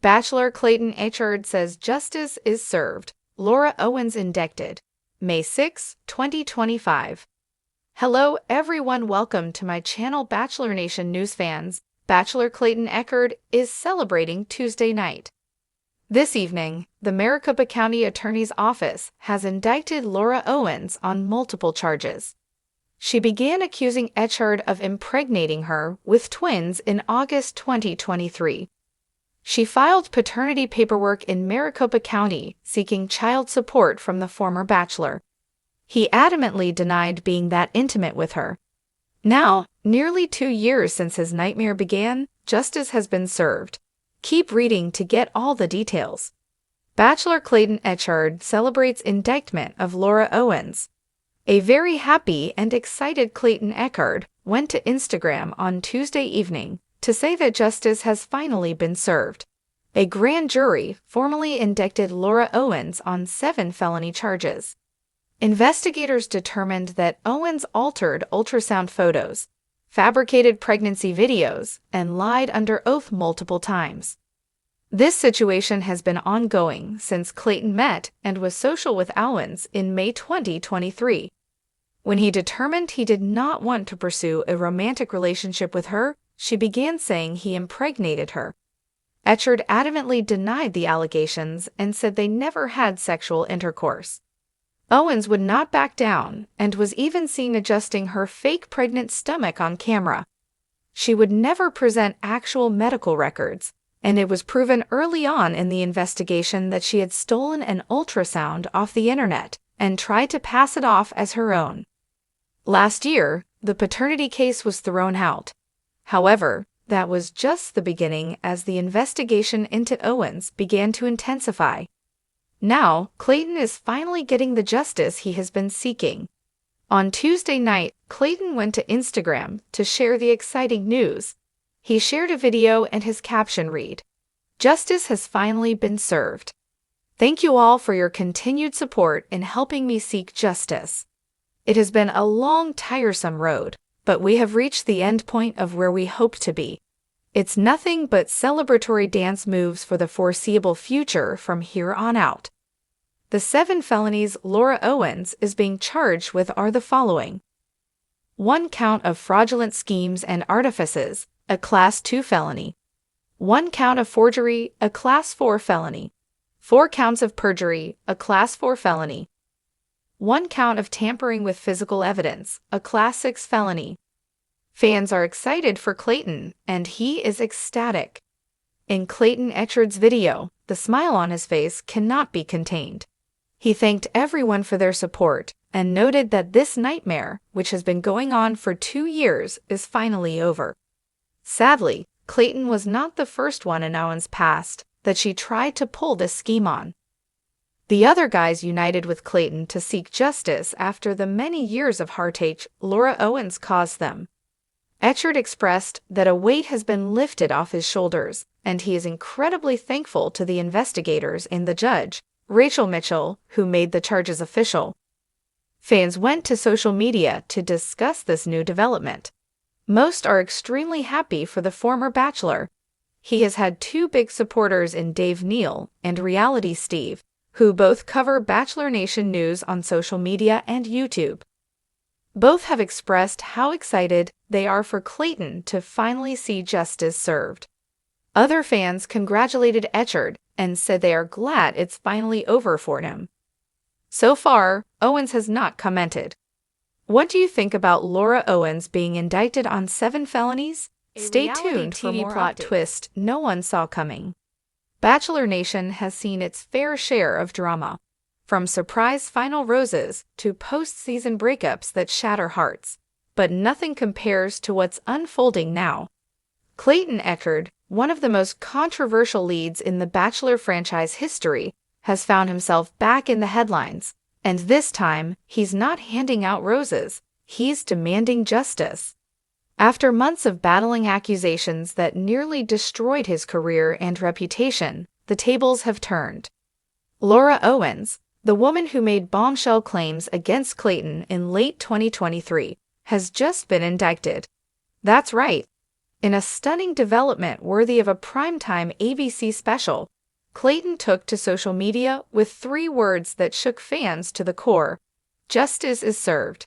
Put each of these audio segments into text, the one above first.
Bachelor Clayton Echard says justice is served. Laura Owens indicted. May 6, 2025. Hello everyone, welcome to my channel Bachelor Nation News fans. Bachelor Clayton Echard is celebrating Tuesday night. This evening, the Maricopa County Attorney's Office has indicted Laura Owens on multiple charges. She began accusing Echard of impregnating her with twins in August 2023. She filed paternity paperwork in Maricopa County seeking child support from the former bachelor. He adamantly denied being that intimate with her. Now, nearly 2 years since his nightmare began, justice has been served. Keep reading to get all the details. Bachelor Clayton Echard celebrates indictment of Laura Owens. A very happy and excited Clayton Echard went to Instagram on Tuesday evening to say that justice has finally been served. A grand jury formally indicted Laura Owens on 7 felony charges. Investigators determined that Owens altered ultrasound photos, fabricated pregnancy videos, and lied under oath multiple times. This situation has been ongoing since Clayton met and was social with Owens in May 2023. When he determined he did not want to pursue a romantic relationship with her, she began saying he impregnated her. Echard adamantly denied the allegations and said they never had sexual intercourse. Owens would not back down and was even seen adjusting her fake pregnant stomach on camera. She would never present actual medical records, and it was proven early on in the investigation that she had stolen an ultrasound off the internet and tried to pass it off as her own. Last year, the paternity case was thrown out. However, that was just the beginning as the investigation into Owens began to intensify. Now, Clayton is finally getting the justice he has been seeking. On Tuesday night, Clayton went to Instagram to share the exciting news. He shared a video and his caption read, "Justice has finally been served. Thank you all for your continued support in helping me seek justice. It has been a long, tiresome road, but we have reached the end point of where we hope to be. It's nothing but celebratory dance moves for the foreseeable future from here on out." The 7 felonies Laura Owens is being charged with are the following: 1 count of fraudulent schemes and artifices, a Class 2 felony. 1 count of forgery, a Class 4 felony. 4 counts of perjury, a Class 4 felony. 1 count of tampering with physical evidence, a Class 6 felony. Fans are excited for Clayton, and he is ecstatic. In Clayton Echard's video, the smile on his face cannot be contained. He thanked everyone for their support and noted that this nightmare, which has been going on for 2 years, is finally over. Sadly, Clayton was not the first one in Owens' past that she tried to pull this scheme on. The other guys united with Clayton to seek justice after the many years of heartache Laura Owens caused them. Echard expressed that a weight has been lifted off his shoulders, and he is incredibly thankful to the investigators and the judge, Rachel Mitchell, who made the charges official. Fans went to social media to discuss this new development. Most are extremely happy for the former bachelor. He has had 2 big supporters in Dave Neal and Reality Steve, who both cover Bachelor Nation news on social media and YouTube. Both have expressed how excited they are for Clayton to finally see justice served. Other fans congratulated Echard and said they are glad it's finally over for him. So far, Owens has not commented. What do you think about Laura Owens being indicted on 7 felonies? Stay tuned for more plot twist no one saw coming. Bachelor Nation has seen its fair share of drama, from surprise final roses to post-season breakups that shatter hearts, but nothing compares to what's unfolding now. Clayton Echard, one of the most controversial leads in the Bachelor franchise history, has found himself back in the headlines, and this time he's not handing out roses, he's demanding justice. After months of battling accusations that nearly destroyed his career and reputation, the tables have turned. Laura Owens, the woman who made bombshell claims against Clayton in late 2023, has just been indicted. That's right. In a stunning development worthy of a primetime ABC special, Clayton took to social media with 3 words that shook fans to the core: "Justice is served."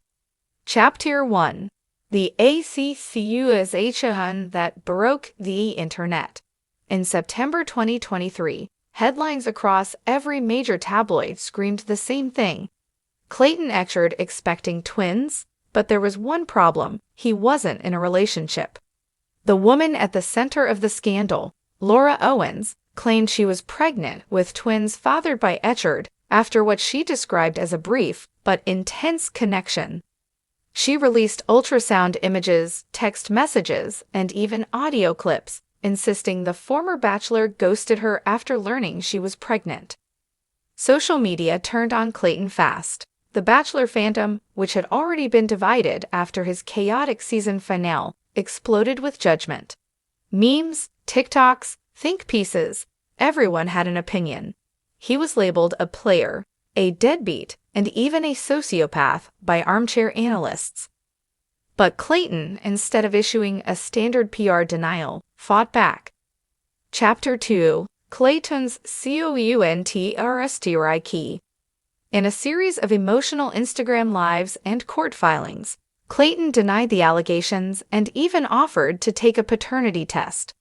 Chapter 1. The accusation that broke the internet. In September 2023, headlines across every major tabloid screamed the same thing: Clayton Echard expecting twins, but there was one problem: he wasn't in a relationship. The woman at the center of the scandal, Laura Owens, claimed she was pregnant with twins fathered by Echard after what she described as a brief but intense connection. She released ultrasound images, text messages, and even audio clips, insisting the former Bachelor ghosted her after learning she was pregnant. Social media turned on Clayton fast. The Bachelor fandom, which had already been divided after his chaotic season finale, exploded with judgment. Memes, TikToks, think pieces, everyone had an opinion. He was labeled a player, a deadbeat, and even a sociopath by armchair analysts. But Clayton, instead of issuing a standard PR denial, fought back. Chapter 2. Clayton's Counterstrike. In a series of emotional Instagram lives and court filings, Clayton denied the allegations and even offered to take a paternity test.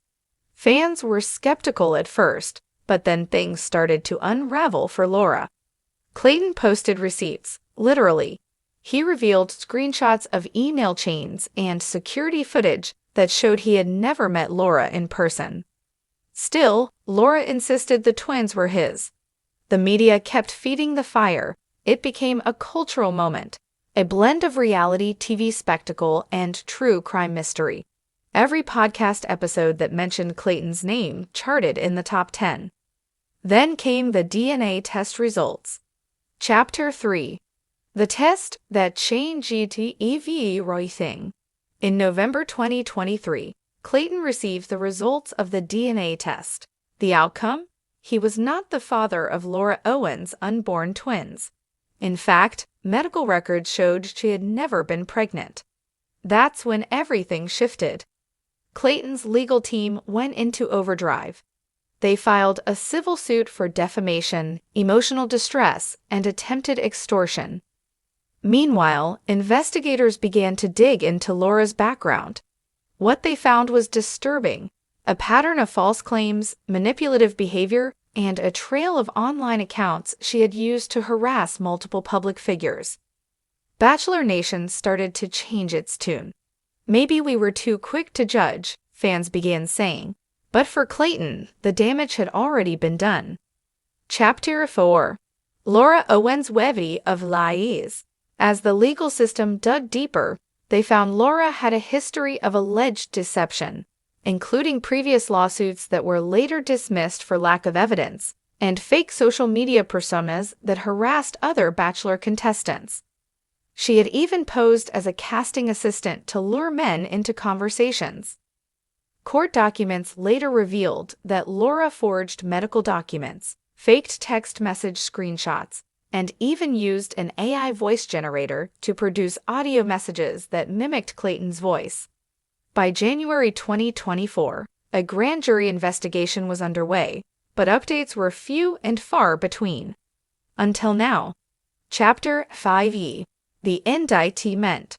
Fans were skeptical at first, but then things started to unravel for Laura. Clayton posted receipts, literally. He revealed screenshots of email chains and security footage that showed he had never met Laura in person. Still, Laura insisted the twins were his. The media kept feeding the fire. It became a cultural moment, a blend of reality TV spectacle and true crime mystery. Every podcast episode that mentioned Clayton's name charted in the top 10. Then came the DNA test results. Chapter 3. The test that changed everything. In November 2023, Clayton received the results of the DNA test. The outcome? He was not the father of Laura Owens' unborn twins. In fact, medical records showed she had never been pregnant. That's when everything shifted. Clayton's legal team went into overdrive. They filed a civil suit for defamation, emotional distress, and attempted extortion. Meanwhile, investigators began to dig into Laura's background. What they found was disturbing: a pattern of false claims, manipulative behavior, and a trail of online accounts she had used to harass multiple public figures. Bachelor Nation started to change its tune. Maybe we were too quick to judge, fans began saying. But for Clayton, the damage had already been done. Chapter 4. Laura Owens' Webby of Lies. As the legal system dug deeper, they found Laura had a history of alleged deception, including previous lawsuits that were later dismissed for lack of evidence, and fake social media personas that harassed other Bachelor contestants. She had even posed as a casting assistant to lure men into conversations. Court documents later revealed that Laura forged medical documents, faked text message screenshots, and even used an AI voice generator to produce audio messages that mimicked Clayton's voice. By January 2024, a grand jury investigation was underway, but updates were few and far between. Until now. Chapter 5e. The Indictment.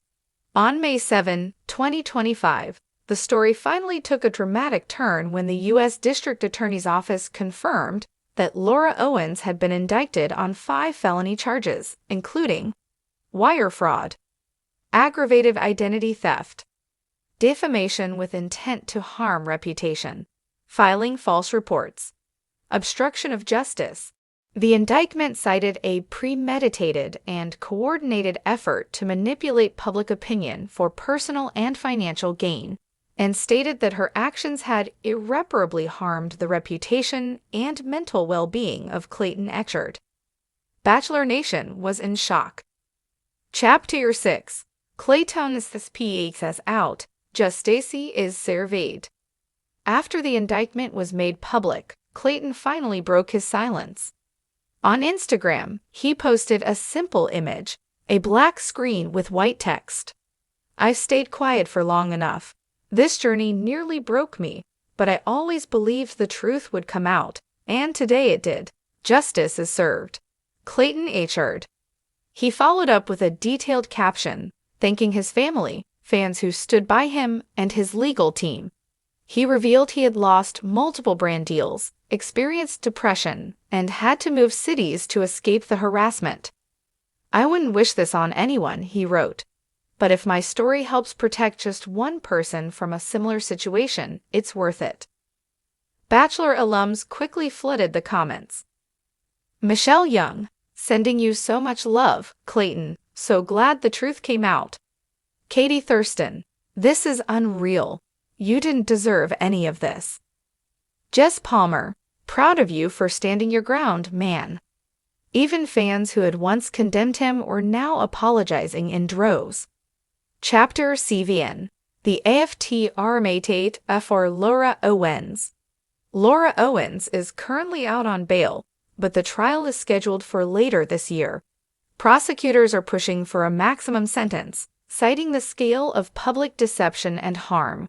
On May 7, 2025, the story finally took a dramatic turn when the U.S. District Attorney's Office confirmed that Laura Owens had been indicted on 5 felony charges, including wire fraud, aggravated identity theft, defamation with intent to harm reputation, filing false reports, obstruction of justice. The indictment cited a premeditated and coordinated effort to manipulate public opinion for personal and financial gain, and stated that her actions had irreparably harmed the reputation and mental well-being of Clayton Echard. Bachelor Nation was in shock. Chapter 6. Clayton's speaks out. Justice is served. After the indictment was made public, Clayton finally broke his silence. On Instagram, he posted a simple image, a black screen with white text. "I've stayed quiet for long enough. This journey nearly broke me, but I always believed the truth would come out, and today it did. Justice is served. Clayton Echard. He followed up with a detailed caption, thanking his family, fans who stood by him, and his legal team. He revealed he had lost multiple brand deals, experienced depression, and had to move cities to escape the harassment. "I wouldn't wish this on anyone," he wrote. "But if my story helps protect just one person from a similar situation, it's worth it." Bachelor alums quickly flooded the comments. Michelle Young, sending you so much love, Clayton. So glad the truth came out. Katie Thurston, this is unreal. You didn't deserve any of this. Jess Palmer, proud of you for standing your ground, man. Even fans who had once condemned him were now apologizing in droves. Chapter CVN, the AFTR for Laura Owens. Laura Owens is currently out on bail, but the trial is scheduled for later this year. Prosecutors are pushing for a maximum sentence, citing the scale of public deception and harm.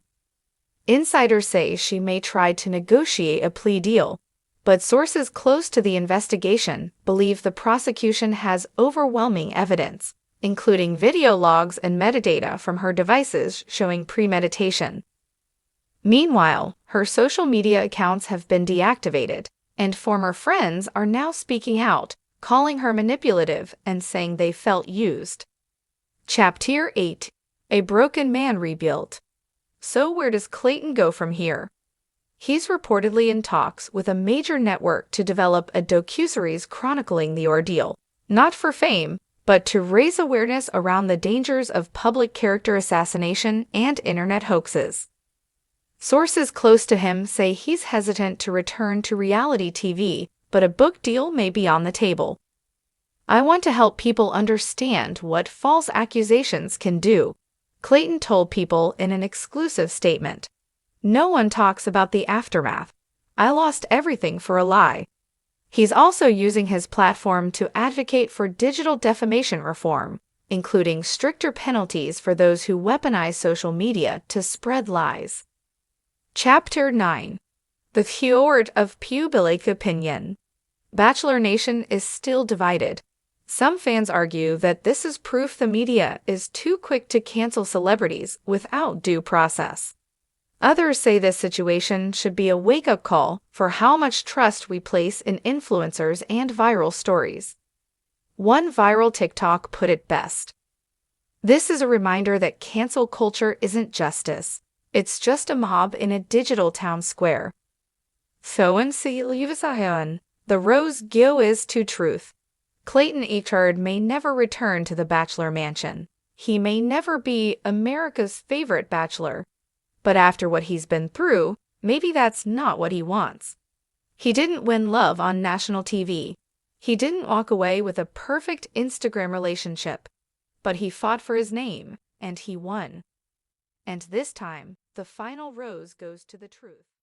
Insiders say she may try to negotiate a plea deal, but sources close to the investigation believe the prosecution has overwhelming evidence, including video logs and metadata from her devices showing premeditation. Meanwhile, her social media accounts have been deactivated, and former friends are now speaking out, calling her manipulative and saying they felt used. Chapter 8. A Broken Man Rebuilt. So where does Clayton go from here? He's reportedly in talks with a major network to develop a docuseries chronicling the ordeal, not for fame, but to raise awareness around the dangers of public character assassination and internet hoaxes. Sources close to him say he's hesitant to return to reality TV, but a book deal may be on the table. "I want to help people understand what false accusations can do," Clayton told People in an exclusive statement. "No one talks about the aftermath. I lost everything for a lie." He's also using his platform to advocate for digital defamation reform, including stricter penalties for those who weaponize social media to spread lies. Chapter 9. The Fjord of Public Opinion. Bachelor Nation is still divided. Some fans argue that this is proof the media is too quick to cancel celebrities without due process. Others say this situation should be a wake-up call for how much trust we place in influencers and viral stories. One viral TikTok put it best. "This is a reminder that cancel culture isn't justice. It's just a mob in a digital town square." Owens, the rose is to truth. Clayton Echard may never return to the Bachelor mansion. He may never be America's favorite bachelor. But after what he's been through, maybe that's not what he wants. He didn't win love on national TV. He didn't walk away with a perfect Instagram relationship. But he fought for his name, and he won. And this time, the final rose goes to the truth.